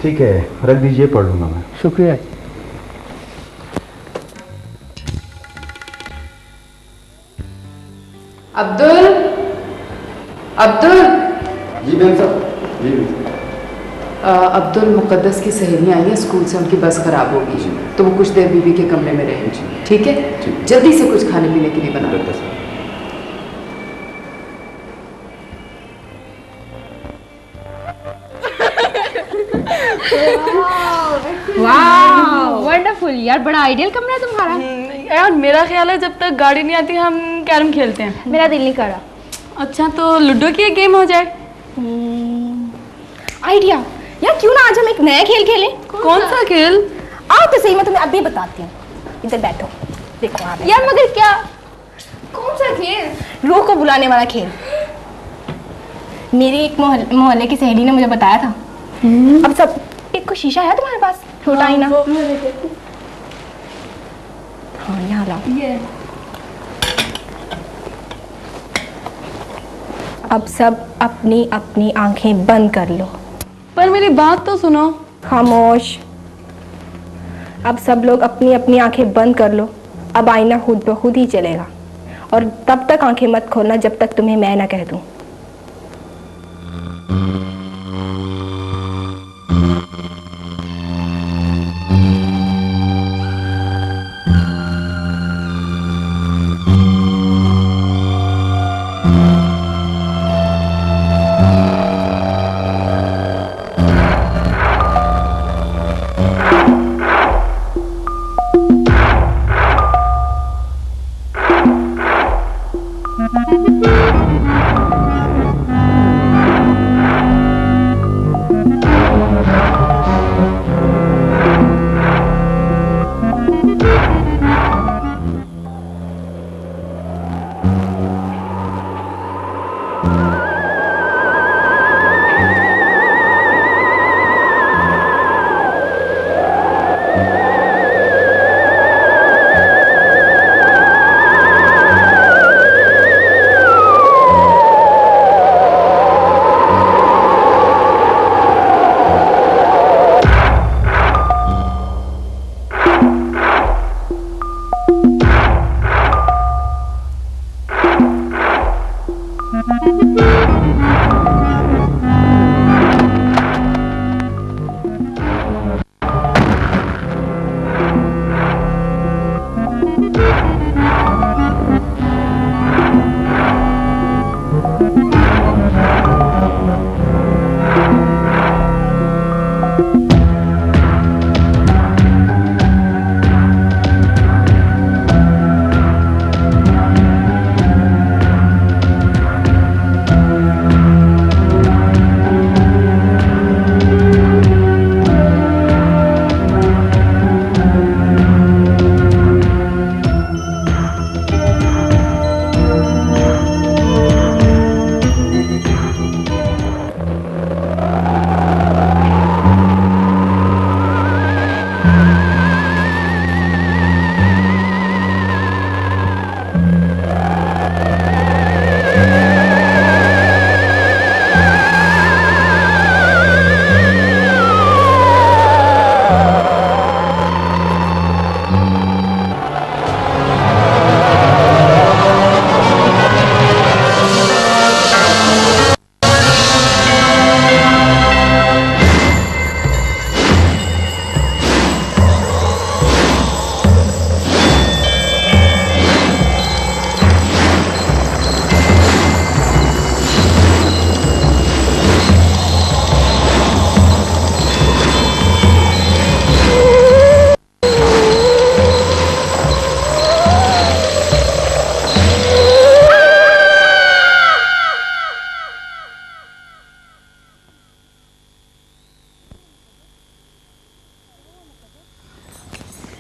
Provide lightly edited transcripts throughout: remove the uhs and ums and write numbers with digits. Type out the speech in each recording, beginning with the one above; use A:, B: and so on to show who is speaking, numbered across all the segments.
A: ठीक है, रख दीजिए, पढ़ लूंगा मैं।
B: शुक्रिया।
C: अब्दुल, अब्दुल।
A: जी बेन साहब। जी
C: अब्दुल, मुकद्दस की सहेलियाँ आई हैं स्कूल से, उनकी बस खराब होगी तो वो कुछ देर बीवी के कमरे में रहेंगी। ठीक है, जल्दी से कुछ खाने पीने के लिए बना लो।
D: वाह वंडरफुल यार, बड़ा आइडियल कमरा है तुम्हारा।
E: यार मेरा ख्याल है जब तक गाड़ी नहीं आती हम कैरम खेलते हैं।
D: मेरा दिल नहीं कर रहा।
E: अच्छा तो लूडो की एक गेम हो जाए।
D: आइडिया यार, क्यों ना आज हम एक नया खेल खेलें।
E: कौन सा खेल?
D: आओ तो सही, मैं तुम्हें अभी बताती हूँ। इधर बैठो, देखो आप यार। मगर क्या? कौन सा खेल? रूह को बुलाने वाला खेल। मेरी एक मोहल्ले की सहेली ने मुझे बताया था। अब सब, एक को शीशा है तुम्हारे पास? छोटा ही ना। हाँ यहाँ लाओ। ये अब सब अपनी अपनी आंखें बंद कर लो।
E: पर मेरी बात तो सुनो।
D: खामोश। अब सब लोग अपनी अपनी आंखें बंद कर लो। अब आईना खुद ब खुद ही चलेगा और तब तक आंखें मत खोलना जब तक तुम्हें मैं ना कह दूं।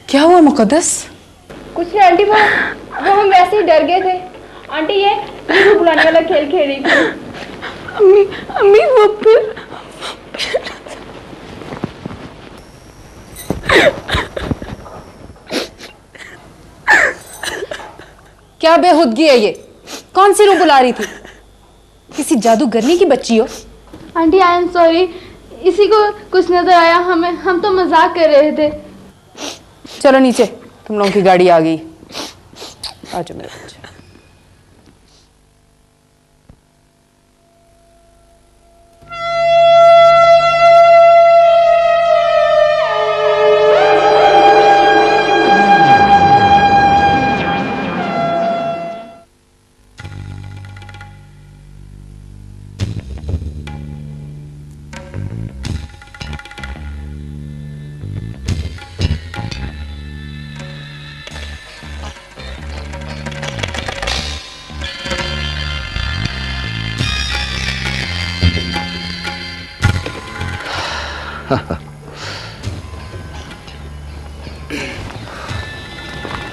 E: क्या हुआ मुकद्दस?
D: कुछ नहीं आंटी, वो हम वैसे ही डर गए थे। आंटी ये बुलाने वाला खेल खेल रही थी।
E: अम्मी अम्मी वो फिर
C: क्या बेहुदगी है ये? कौन सी रूह बुला रही थी? किसी जादूगरनी की बच्ची हो?
D: आंटी आई एम सॉरी,
E: इसी को कुछ नजर आया हमें, हम तो मजाक कर रहे थे।
C: चलो नीचे, तुम लोगों की गाड़ी आ गई। आ जाओ मेरे बच्चे।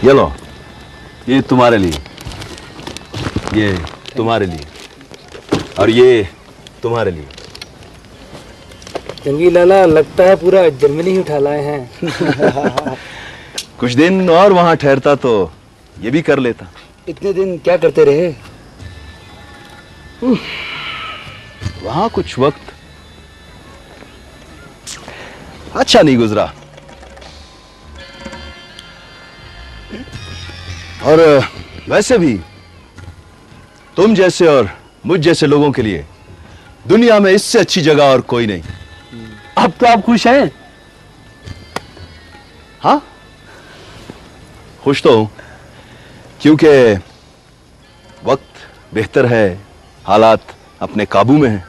B: ये लो, ये तुम्हारे लिए, ये तुम्हारे लिए, और ये तुम्हारे लिए।
F: जंगी लाला, लगता है पूरा जर्मनी ही उठा लाए हैं।
B: कुछ दिन और वहां ठहरता तो ये भी कर लेता।
F: इतने दिन क्या करते रहे?
B: वहां कुछ वक्त अच्छा नहीं गुजरा, और वैसे भी तुम जैसे और मुझ जैसे लोगों के लिए दुनिया में इससे अच्छी जगह और कोई नहीं।
F: अब तो आप खुश हैं?
B: हाँ, खुश तो हूं, क्योंकि वक्त बेहतर है, हालात अपने काबू में हैं।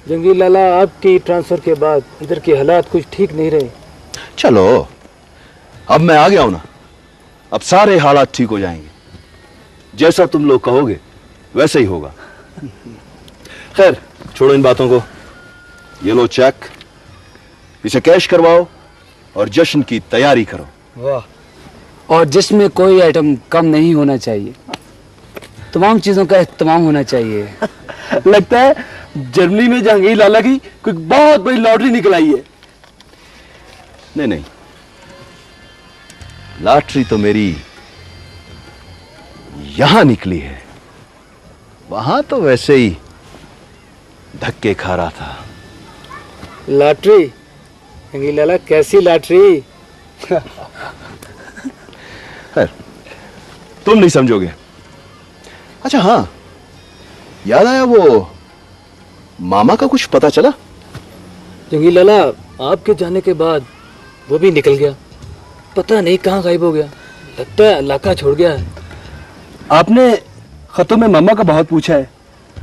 F: जंगी लाला, आपकी ट्रांसफर के बाद इधर के हालात कुछ ठीक नहीं रहे।
B: चलो, अब मैं आ गया हूं ना, अब सारे हालात ठीक हो जाएंगे। जैसा तुम लोग कहोगे वैसा ही होगा। खैर, छोड़ो इन बातों को। ये लो चेक, इसे कैश करवाओ और जश्न की तैयारी करो।
F: वाह, और जिसमें कोई आइटम कम नहीं होना चाहिए, तमाम चीजों का इस्तेमाल होना चाहिए।
G: लगता है जर्मनी में जहांगीर लाला की कोई बहुत बड़ी लॉटरी निकल आई है।
B: नहीं नहीं, लॉटरी तो मेरी यहां निकली है, वहां तो वैसे ही धक्के खा रहा था।
F: लॉटरी? जंगी लाला, कैसी लॉटरी?
B: खैर, तुम नहीं समझोगे। अच्छा हाँ, याद आया, वो मामा का कुछ पता चला?
F: जंगी लाला, आपके जाने के बाद वो भी निकल गया, पता नहीं कहाँ गायब हो गया। लगता है इलाका छोड़ गया है।
G: आपने खतों में मामा का बहुत पूछा है,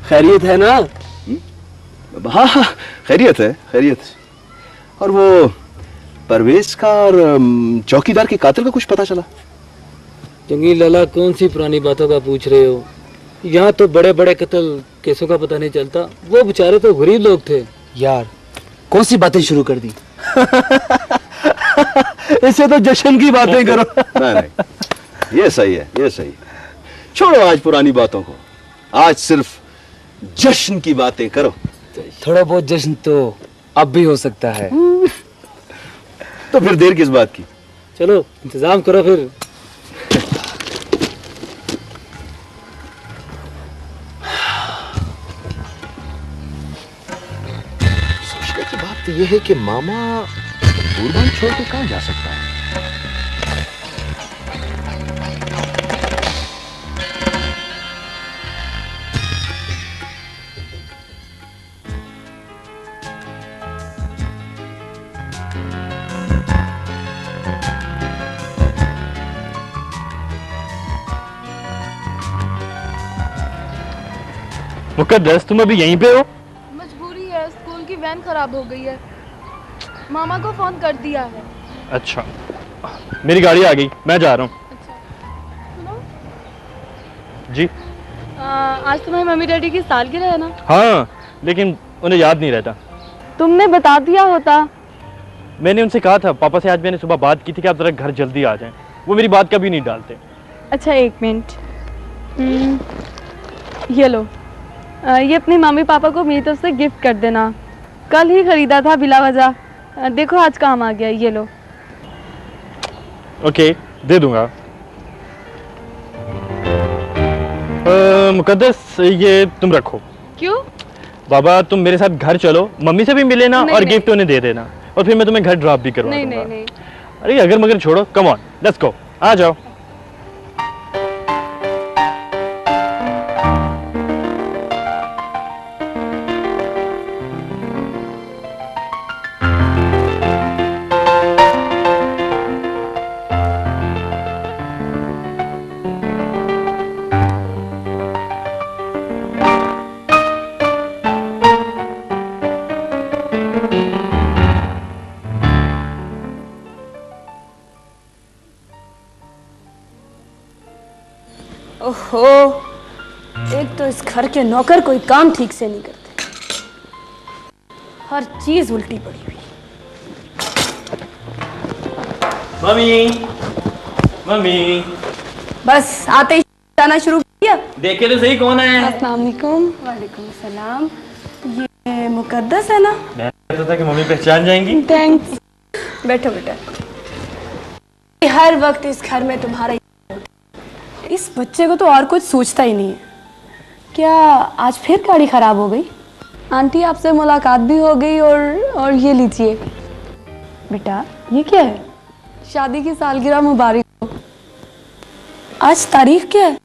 G: खैरियत है ना?
B: हाँ हाँ, खैरियत है, खैरियत। और वो परवेज का और चौकीदार के कातिल का कुछ पता चला?
F: जंगी लाला, कौन सी पुरानी बातों का पूछ रहे हो? यहाँ तो बड़े बड़े कत्ल केसों का पता नहीं चलता। वो बेचारे तो गरीब लोग थे। यार, कौन सी बातें शुरू कर दी?
G: इससे तो जश्न की बातें करो।
B: नहीं नहीं, ये सही है, ये सही है। छोड़ो आज पुरानी बातों को, आज सिर्फ जश्न की बातें करो।
F: थोड़ा बहुत जश्न तो अब भी हो सकता है।
B: तो फिर देर किस बात की?
F: चलो इंतजाम करो फिर।
B: सोचने की बात तो यह है कि मामा बुरबान छोड़ के कहां जा सकता है?
H: मुकद्दस, तुम अभी यहीं पे हो?
E: मजबूरी है, स्कूल की वैन खराब हो गई है, मामा को फोन कर दिया है।
H: अच्छा, मेरी गाड़ी आ गई, मैं जा रहा हूँ।
E: अच्छा सुनो,
H: जी?
E: आज तुम्हारी मम्मी डैडी की सालगिरह है ना?
H: हाँ, लेकिन उन्हें याद नहीं रहता।
E: तुमने बता दिया होता।
H: मैंने उनसे कहा था, पापा से आज मैंने सुबह बात की थी कि आप जरा घर जल्दी आ जाएं। वो मेरी बात कभी नहीं डालते।
E: अच्छा एक मिनट, ये लो, ये अपने मम्मी पापा को मेरी तरफ से गिफ्ट कर देना। कल ही खरीदा था बिला वजह, देखो आज काम आ गया। ये लो।
H: ओके, दे दूंगा। मुकद्दस, ये तुम रखो।
E: क्यों?
H: बाबा तुम मेरे साथ घर चलो, मम्मी से भी मिल लेना और गिफ्ट उन्हें दे देना, और फिर मैं तुम्हें घर ड्रॉप भी करवा दूंगा।
E: नहीं।
H: अरे अगर मगर छोड़ो, कम ऑन लेट्स गो, आ जाओ।
I: ओहो, एक तो इस घर के नौकर कोई काम ठीक से नहीं करते, हर चीज उल्टी पड़ी हुई।
H: मम्मी, मम्मी,
I: बस आते ही आना शुरू किया।
H: देखे तो सही कौन है।
I: अस्सलाम वालेकुम। वालेकुम सलाम। ये मुकद्दस है ना?
H: मैं कहता था कि मम्मी पहचान जाएंगी।
I: थैंक्स। बैठो बेटा। हर वक्त इस घर में तुम्हारा, इस बच्चे को तो और कुछ सोचता ही नहीं है। क्या आज फिर गाड़ी खराब हो गई? आंटी आपसे मुलाकात भी हो गई और ये लीजिए बेटा, ये क्या है? शादी की सालगिरह मुबारक हो। आज तारीख क्या है?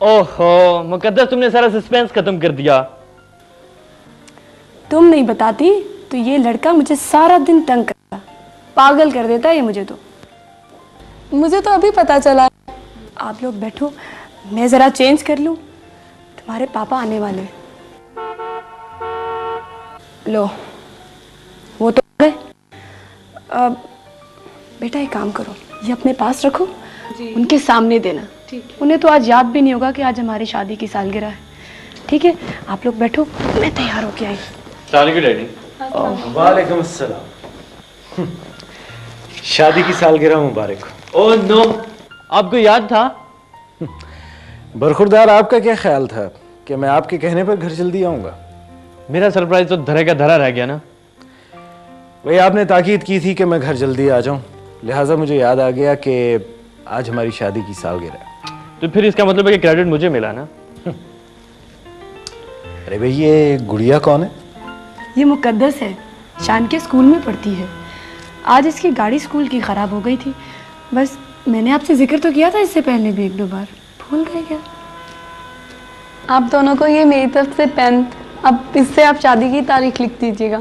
H: ओहो मुकद्दस, तुमने सारा सस्पेंस खत्म कर दिया।
I: तुम नहीं बताती तो ये लड़का मुझे सारा दिन तंग करता, पागल कर देता है ये। मुझे तो अभी पता चला। आप लोग बैठो, मैं जरा चेंज कर लूं, तुम्हारे पापा आने वाले। लो, वो तो गए। अब बेटा एक काम करो, ये अपने पास रखो, उनके सामने देना। उन्हें तो आज याद भी नहीं होगा कि आज हमारी शादी की सालगिरह है। ठीक है, आप लोग बैठो, मैं तैयार होके आई।
H: डैडी।
F: वालेकुम अस्सलाम। शादी की सालगिरह मुबारक हो।
H: ओह नो, आपको याद था?
F: बरखुरदार, आपका क्या ख्याल था कि मैं आपके कहने पर घर जल्दी आऊंगा?
H: मेरा सरप्राइज तो धरे का धरा रह गया ना।
F: भाई आपने ताकीद की थी कि मैं घर जल्दी आ जाऊं, लिहाजा मुझे याद आ गया कि आज हमारी शादी की सालगिरह है।
H: तो फिर इसका मतलब है कि क्रेडिट मुझे मिला ना?
F: अरे भाई ये गुड़िया कौन है?
I: ये मुकद्दस है, शान के स्कूल में पढ़ती है। आज इसकी गाड़ी स्कूल की खराब हो गई थी। बस मैंने आपसे जिक्र तो किया था इससे पहले भी 1-2 बार, भूल गए क्या? आप दोनों को ये मेरी तरफ से पेन, अब इससे आप शादी की तारीख लिख दीजिएगा।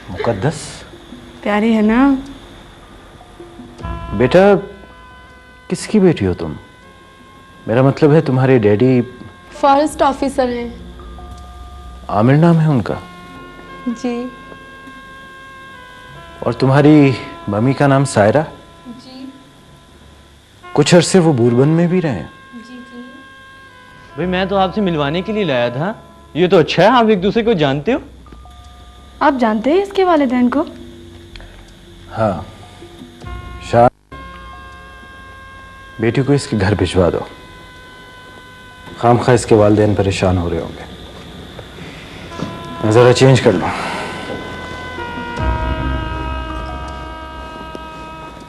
F: मुकद्दस
I: प्यारी है ना?
F: बेटा किसकी बेटी हो तुम? मेरा मतलब है तुम्हारे डैडी
I: फॉरेस्ट ऑफिसर हैं।
F: आमिर नाम है उनका?
I: जी।
F: और तुम्हारी मम्मी का नाम सायरा?
I: जी।
F: कुछ अरसे वो बूरबन में भी रहे?
H: भाई मैं तो आपसे मिलवाने के लिए लाया था। ये तो अच्छा है, आप एक दूसरे को जानते हो।
I: आप जानते हैं इसके वालिदैन को?
F: हाँ, शान, बेटी को इसके घर भिजवा दो, खामखा इसके वालिदैन परेशान हो रहे होंगे। मैं जरा चेंज कर लूं।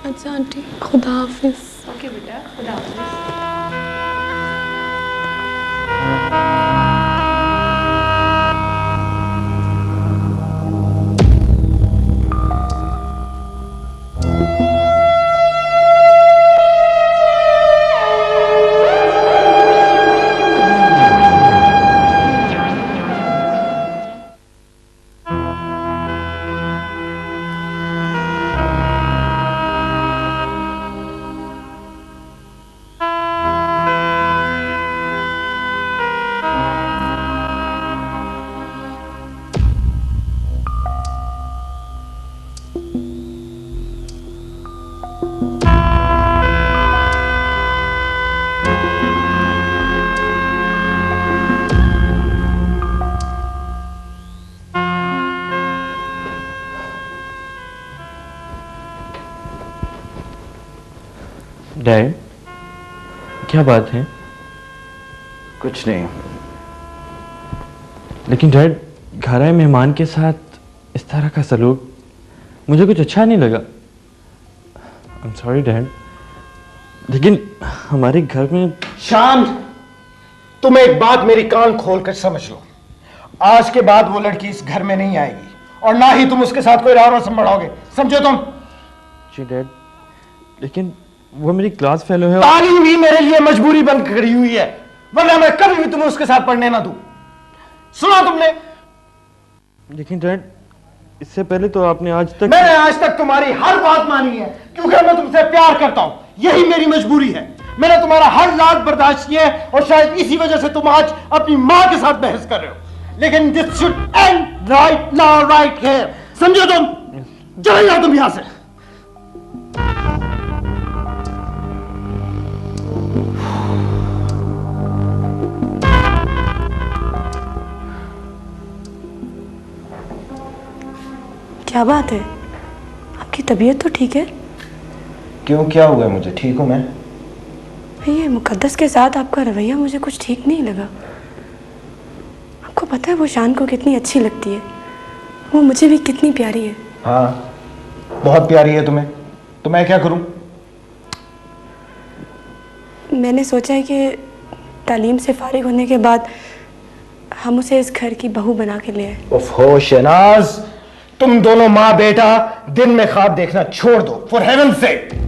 I: अच्छा आंटी, खुदा हाफिज। ओके बेटा, खुदा हाफिज।
H: डैड, क्या बात है?
F: कुछ नहीं।
H: लेकिन डैड, घर आए मेहमान के साथ इस तरह का सलूक मुझे कुछ अच्छा नहीं लगा। आई एम सॉरी डैड, लेकिन हमारे घर में
G: शान,
J: तुम एक बात मेरी कान खोलकर समझ लो, आज के बाद वो लड़की इस घर में नहीं आएगी और ना ही तुम उसके साथ कोई राह रस्म बढ़ाओगे, समझो तुम?
H: जी डैड, लेकिन वो मेरी क्लास फेलो है।
J: तालीम भी मेरे लिए मजबूरी बन खड़ी हुई है, वरना मैं कभी भी तुम्हें उसके साथ पढ़ने ना दूं। सुना तुमने?
H: लेकिन डैड, इससे पहले तो आपने आज तक
J: मैंने आज तक तुम्हारी हर बात मानी है क्योंकि मैं तुमसे प्यार करता हूं, यही मेरी मजबूरी है। मैंने तुम्हारा हर लाड बर्दाश्त किया है और शायद इसी वजह से तुम आज अपनी मां के साथ बहस कर रहे हो, लेकिन this should and right now right here, समझो तुम? चले जाओ तुम यहां से।
I: क्या बात है, आपकी तबीयत तो ठीक है?
J: क्यों, क्या हुआ? मुझे ठीक हूं मैं।
I: ये मुकद्दस के साथ आपका रवैया मुझे कुछ ठीक नहीं लगा। आपको पता है वो शान को कितनी अच्छी लगती है, वो मुझे भी कितनी प्यारी है।
J: हाँ, बहुत प्यारी है तुम्हें, तो मैं क्या करूं?
I: मैंने सोचा है कि तालीम से फारिग होने के बाद हम उसे इस घर की बहू बना के ले आए।
J: ओहो शहनाज, तुम दोनों माँ बेटा दिन में ख्वाब देखना छोड़ दो, फॉर हेवन सेक।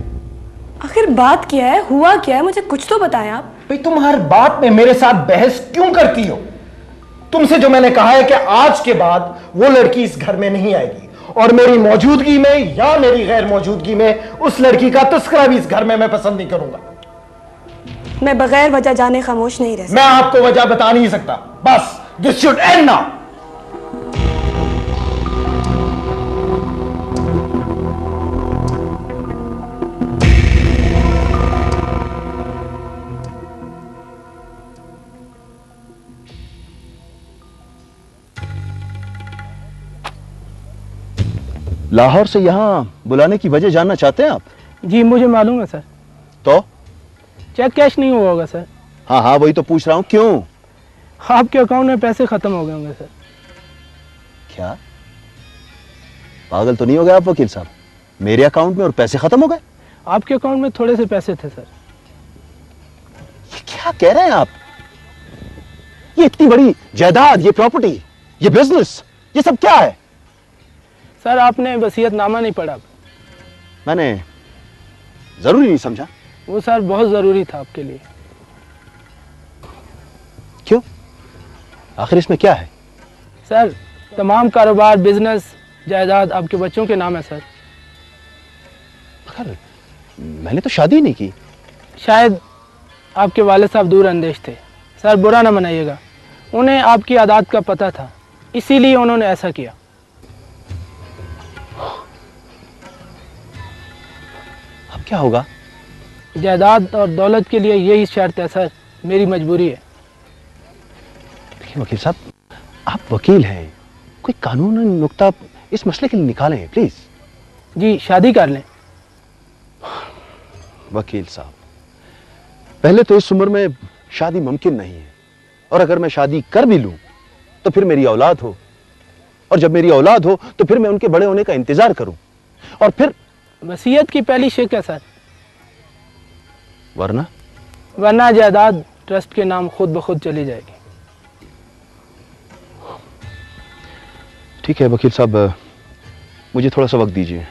I: आखिर बात क्या है, हुआ क्या है, मुझे कुछ तो बताएं आप।
J: भाई तुम हर बात में मेरे साथ बहस क्यों करती हो? तुमसे जो मैंने कहा है कि आज के बाद वो लड़की इस घर में नहीं आएगी और मेरी मौजूदगी में या मेरी गैर मौजूदगी में उस लड़की का तस्करा भी इस घर में मैं पसंद नहीं करूंगा।
I: मैं बगैर वजह जाने खामोश नहीं रह सकता।
J: मैं आपको वजह बता नहीं सकता, बस this should and now.
B: Lahore से यहाँ बुलाने की वजह जानना चाहते हैं आप?
K: जी मुझे मालूम है सर।
B: तो
K: चेक कैश नहीं हुआ होगा सर।
B: हाँ हाँ वही तो पूछ रहा हूँ, क्यों?
K: आपके अकाउंट में पैसे खत्म हो गए होंगे सर।
B: क्या पागल तो नहीं हो गए आप वकील साहब? मेरे अकाउंट में और पैसे खत्म हो गए?
K: आपके अकाउंट में थोड़े से पैसे थे सर।
B: ये क्या कह रहे हैं आप? ये इतनी बड़ी जायदाद, ये प्रॉपर्टी, ये बिजनेस, ये सब क्या है?
K: सर आपने वसीयतनामा नहीं पढ़ा।
B: मैंने जरूरी नहीं समझा।
K: वो सर बहुत जरूरी था आपके लिए।
B: क्यों? आखिर इसमें क्या है?
K: सर तमाम कारोबार, बिजनेस, जायदाद आपके बच्चों के नाम है सर।
B: मगर मैंने तो शादी नहीं की।
K: शायद आपके वालिद साहब दूर अंदेश थे सर, बुरा ना मनाइएगा। उन्हें आपकी आदत का पता था, इसीलिए उन्होंने ऐसा किया।
B: अब क्या होगा?
K: जायदाद और दौलत के लिए यही शर्त है सर, मेरी मजबूरी है।
B: देखिए वकील साहब, आप वकील हैं, कोई कानूनी नुक्ता इस मसले के लिए निकालें प्लीज।
K: जी शादी कर लें।
B: वकील साहब, पहले तो इस उम्र में शादी मुमकिन नहीं है, और अगर मैं शादी कर भी लूं तो फिर मेरी औलाद हो, और जब मेरी औलाद हो तो फिर मैं उनके बड़े होने का इंतजार करूं, और फिर
K: वसीयत की पहली शिक है सर।
B: वरना
K: जायदाद ट्रस्ट के नाम खुद ब खुद चली जाएगी।
B: ठीक है वकील साहब, मुझे थोड़ा सा वक्त दीजिए।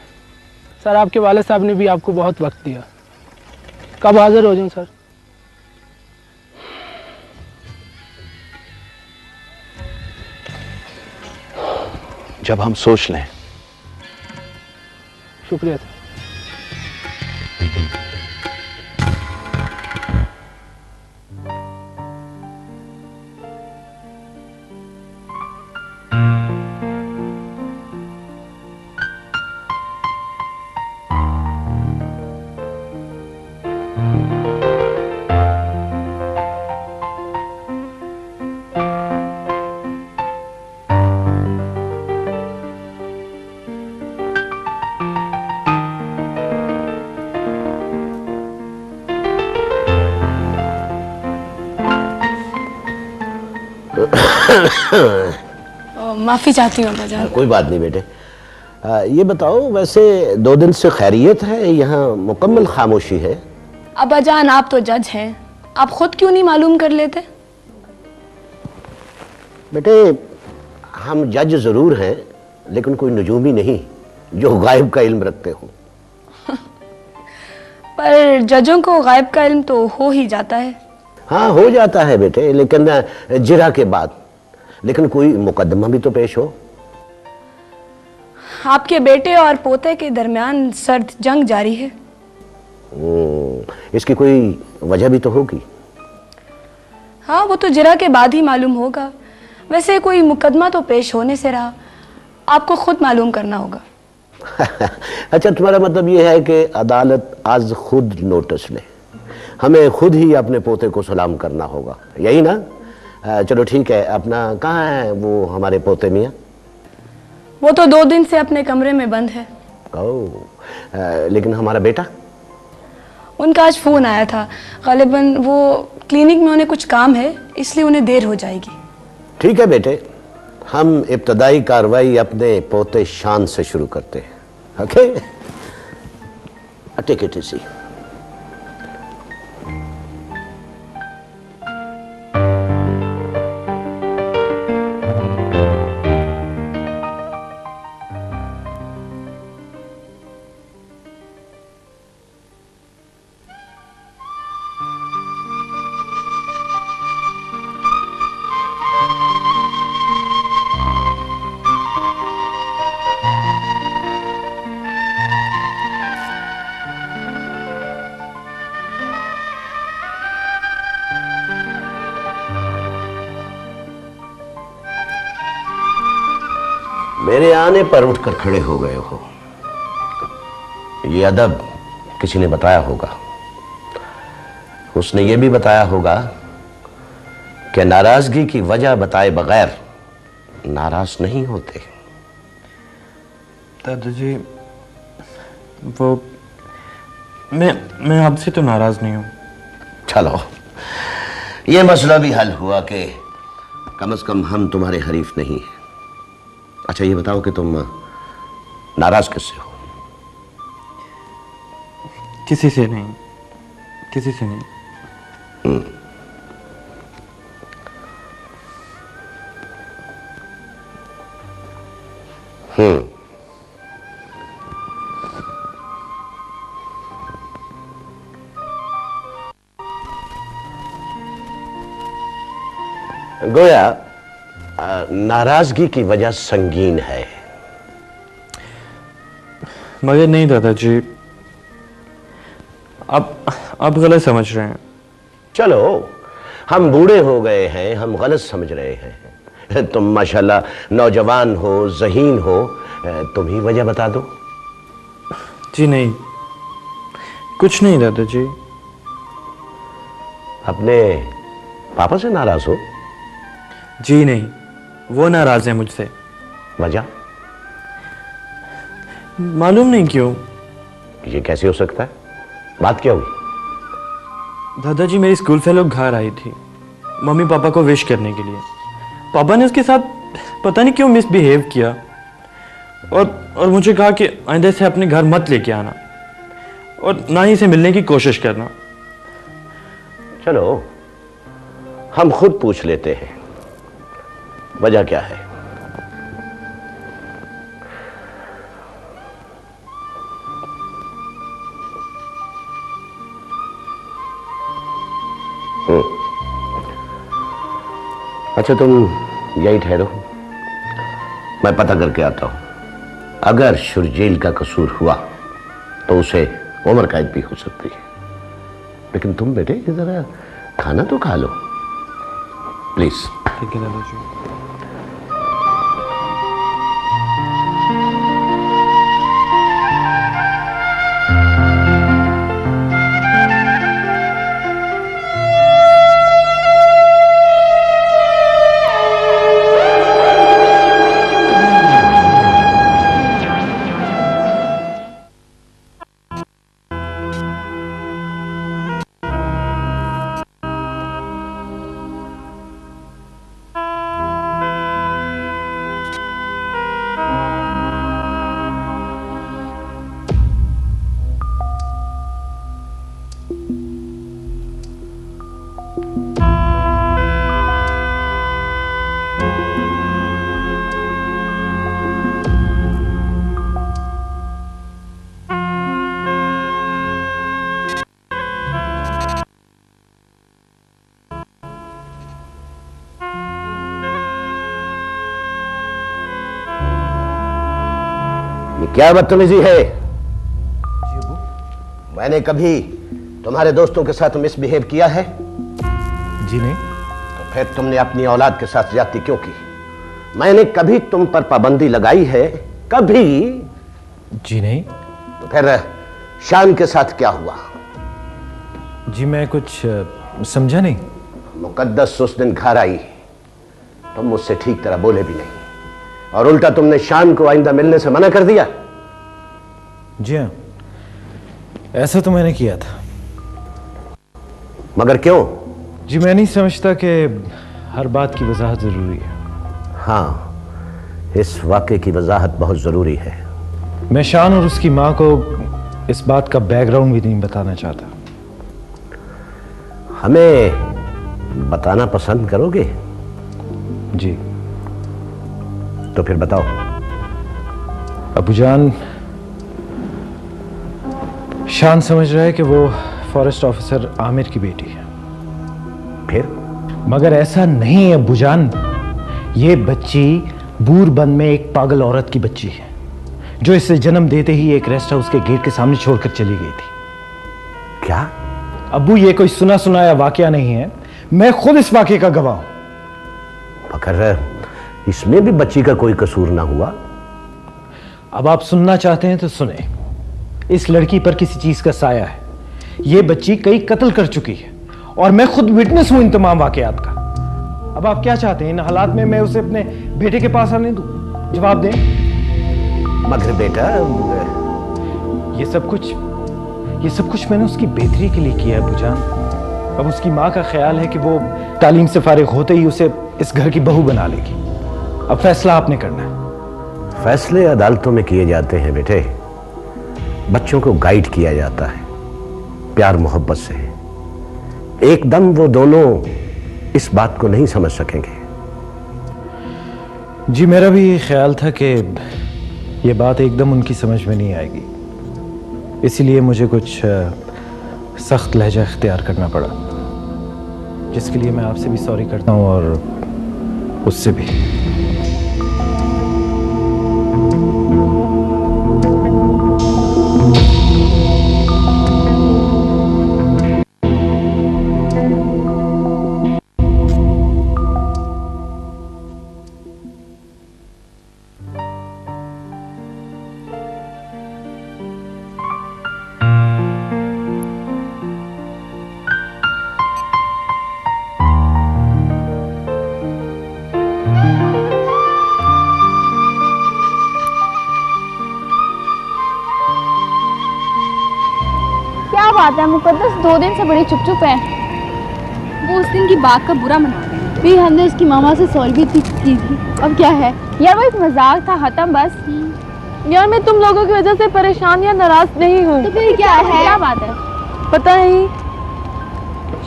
K: सर आपके वालिद साहब ने भी आपको बहुत वक्त दिया। कब हाजिर हो जाऊं सर?
B: जब हम सोच लें।
K: शुक्रिया सर।
I: माफ़ी चाहती हूँ अब्बाजान।
L: कोई बात नहीं बेटे। ये बताओ, वैसे 2 दिन से खैरियत है? यहाँ मुकम्मल खामोशी है।
I: अब्बाजान आप तो जज हैं, आप खुद क्यों नहीं मालूम कर लेते?
L: बेटे हम जज जरूर हैं लेकिन कोई नजूमी नहीं जो गायब का इल्म रखते हो।
I: पर जजों को गायब का इल्म तो हो ही जाता है।
L: हाँ हो जाता है बेटे, लेकिन जिरा के बाद। लेकिन कोई मुकदमा भी तो पेश हो।
I: आपके बेटे और पोते के दरमियान सर्द जंग जारी है।
L: इसकी कोई वजह भी तो होगी।
I: हाँ वो तो जिरा के बाद ही मालूम होगा। वैसे कोई मुकदमा तो पेश होने से रहा, आपको खुद मालूम करना होगा।
L: अच्छा तुम्हारा मतलब ये है कि अदालत आज खुद नोटिस ले, हमें खुद ही अपने पोते को सलाम करना होगा, यही ना? चलो ठीक है। अपना कहाँ है वो हमारे पोते मियाँ?
I: वो तो 2 दिन से अपने कमरे में बंद है।
L: लेकिन हमारा बेटा?
I: उनका आज फोन आया था, गालिबन वो क्लिनिक में उन्हें कुछ काम है, इसलिए उन्हें देर हो जाएगी। ठीक है बेटे, हम इब्तदाई कार्रवाई अपने पोते शान से शुरू करते हैं। Okay, take it easy. मेरे आने पर उठकर खड़े हो गए हो, ये अदब किसी ने बताया होगा। उसने ये भी बताया होगा कि नाराजगी की वजह बताए बगैर नाराज नहीं होते।
H: दादाजी वो मैं आपसे तो नाराज नहीं हूं।
L: चलो ये मसला भी हल हुआ कि कम से कम हम तुम्हारे हरीफ नहीं हैं। अच्छा ये बताओ कि तुम नाराज किससे हो?
H: किसी से नहीं, किसी से नहीं।
L: गोया नाराजगी की वजह संगीन है।
H: मगर नहीं दादाजी, आप गलत समझ रहे हैं।
L: चलो हम बूढ़े हो गए हैं, हम गलत समझ रहे हैं। तुम माशाल्लाह नौजवान हो, ज़हीन हो, तुम ही वजह बता दो।
H: जी नहीं, कुछ नहीं दादाजी।
L: अपने पापा से नाराज हो?
H: जी नहीं, वो नाराज है मुझसे।
L: वजह
H: मालूम नहीं क्यों।
L: ये कैसे हो सकता है? बात क्या हुई?
H: दादाजी मेरी स्कूल फेलो घर आई थी मम्मी पापा को विश करने के लिए। पापा ने उसके साथ पता नहीं क्यों मिसबिहेव किया और मुझे कहा कि आइंदा से अपने घर मत लेके आना और ना ही से मिलने की कोशिश करना।
L: चलो हम खुद पूछ लेते हैं वजह क्या है। अच्छा तुम यही ठहरो, मैं पता करके आता हूं। अगर शुरजील का कसूर हुआ तो उसे उम्र कैद भी हो सकती है। लेकिन तुम बेटे जरा खाना तो खा लो प्लीज।
H: ठीक है दादाजी।
L: ये क्या बदतमीजी है? मैंने कभी तुम्हारे दोस्तों के साथ मिसबिहेव किया है?
M: जी नहीं।
L: तो फिर तुमने अपनी औलाद के साथ ज्यादती क्यों की? मैंने कभी तुम पर पाबंदी लगाई है? कभी?
M: जी नहीं।
L: तो फिर शान के साथ क्या हुआ?
M: जी मैं कुछ समझा नहीं।
L: मुकद्दस उस दिन घर आई, तुम मुझसे ठीक तरह बोले भी नहीं और उल्टा तुमने शान को आइंदा मिलने से मना कर दिया।
M: जी हाँ, ऐसा तो मैंने किया था।
L: मगर क्यों?
M: जी मैं नहीं समझता कि हर बात की वजाहत जरूरी है।
L: हाँ, इस वाक़े की वजाहत बहुत जरूरी है।
M: मैं शान और उसकी माँ को इस बात का बैकग्राउंड भी नहीं बताना चाहता।
L: हमें बताना पसंद करोगे?
M: जी।
L: तो फिर बताओ।
M: अबूजान, शान समझ रहा है कि वो फॉरेस्ट ऑफिसर आमिर की बेटी है।
L: फिर?
M: मगर ऐसा नहीं है अबूजान। ये बच्ची बूरबंद में एक पागल औरत की बच्ची है जो इसे जन्म देते ही एक रेस्ट हाउस के गेट के सामने छोड़कर चली गई थी।
L: क्या?
M: अबू ये कोई सुना सुनाया वाकया नहीं है, मैं खुद इस वाकये का गवाह हूं।
L: मगर इसमें भी बच्ची का कोई कसूर ना हुआ।
M: अब आप सुनना चाहते हैं तो सुने। इस लड़की पर किसी चीज का साया है। यह बच्ची कई कत्ल कर चुकी है और मैं खुद विटनेस हूं इन तमाम वाकयात का। अब आप क्या चाहते हैं? इन हालात में मैं उसे अपने बेटे के पास आने दूं? जवाब दें।
L: मगर बेटा,
M: ये सब कुछ मैंने उसकी बेहतरी के लिए किया है अबूजान। अब उसकी माँ का ख्याल है कि वो तालीम से फारिग होते ही उसे इस घर की बहू बना लेगी। अब फैसला आपने करना है।
L: फैसले अदालतों में किए जाते हैं बेटे। बच्चों को गाइड किया जाता है प्यार मोहब्बत से। एकदम वो दोनों इस बात को नहीं समझ सकेंगे।
M: जी मेरा भी ये ख्याल था कि ये बात एकदम उनकी समझ में नहीं आएगी, इसीलिए मुझे कुछ सख्त लहजा इख्तियार करना पड़ा, जिसके लिए मैं आपसे भी सॉरी करता हूं और उससे भी।
N: बात है मुकद्दस 2 दिन से बड़ी चुप है।
I: वो उस दिन की बात का बुरा मना रहे हैं।
N: भी हमने उसकी मामा से सॉल्व भी की थी। अब क्या है यार, वो एक मजाक था, खत्म बस।
E: यार मैं तुम लोगों की वजह से परेशान या नाराज नहीं हूँ।
N: तो फिर क्या है? क्या बात है?
E: पता नहीं,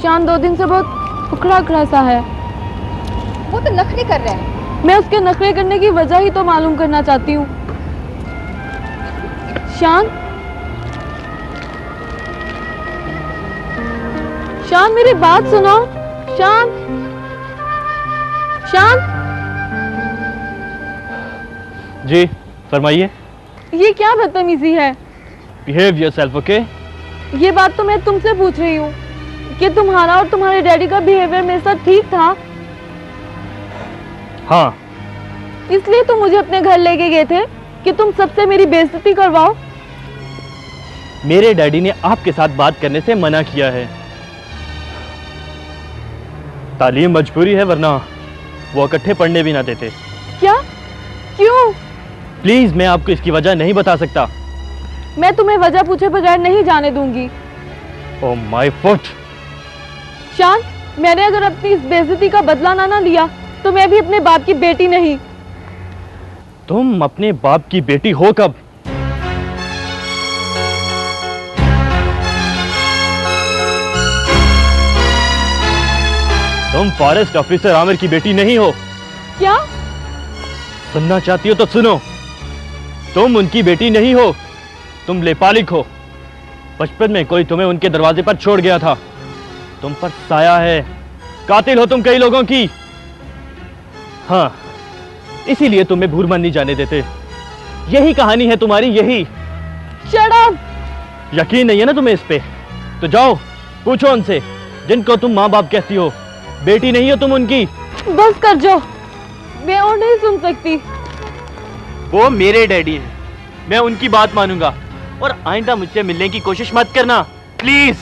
E: शान 2 दिन से बहुत उखड़ा उखड़ा सा है।
N: वो तो नखरे कर रहा है।
E: मैं उसके नखरे करने की वजह ही तो मालूम करना चाहती हूँ। शान मेरी बात सुनो। शान
H: जी फरमाइए।
E: ये क्या बदतमीजी है?
H: Behave yourself, okay?
E: ये बात तो मैं तुमसे पूछ रही हूँ कि तुम्हारा और तुम्हारे डैडी का बिहेवियर मेरे साथ ठीक था?
H: हाँ।
E: इसलिए तुम मुझे अपने घर लेके गए थे कि तुम सबसे मेरी बेइज्जती करवाओ?
H: मेरे डैडी ने आपके साथ बात करने से मना किया है। तालीम मजबूरी है, वरना वो इकट्ठे पढ़ने भी ना देते।
E: क्या? क्यों?
H: प्लीज, मैं आपको इसकी वजह नहीं बता सकता।
E: मैं तुम्हें वजह पूछे बगैर नहीं जाने दूंगी।
H: Oh my foot.
E: शान, मैंने अगर अपनी इस बेइज्जती का बदला ना लिया तो मैं भी अपने बाप की बेटी नहीं।
H: तुम अपने बाप की बेटी हो कब? तुम फॉरेस्ट ऑफिसर आमिर की बेटी नहीं हो।
E: क्या?
H: सुनना चाहती हो तो सुनो। तुम उनकी बेटी नहीं हो, तुम लेपालिक हो। बचपन में कोई तुम्हें उनके दरवाजे पर छोड़ गया था। तुम पर साया है, कातिल हो तुम कई लोगों की। हाँ, इसीलिए तुम्हें भूरमन नहीं जाने देते। यही कहानी है तुम्हारी, यही।
E: Shut up.
H: यकीन नहीं है ना तुम्हें इस पे? तो जाओ पूछो उनसे जिनको तुम माँ बाप कहती हो। बेटी नहीं हो तुम उनकी।
E: बस कर जो, मैं और नहीं सुन सकती।
H: वो मेरे डैडी हैं, मैं उनकी बात मानूंगा। और आइंदा मुझसे मिलने की कोशिश मत करना प्लीज।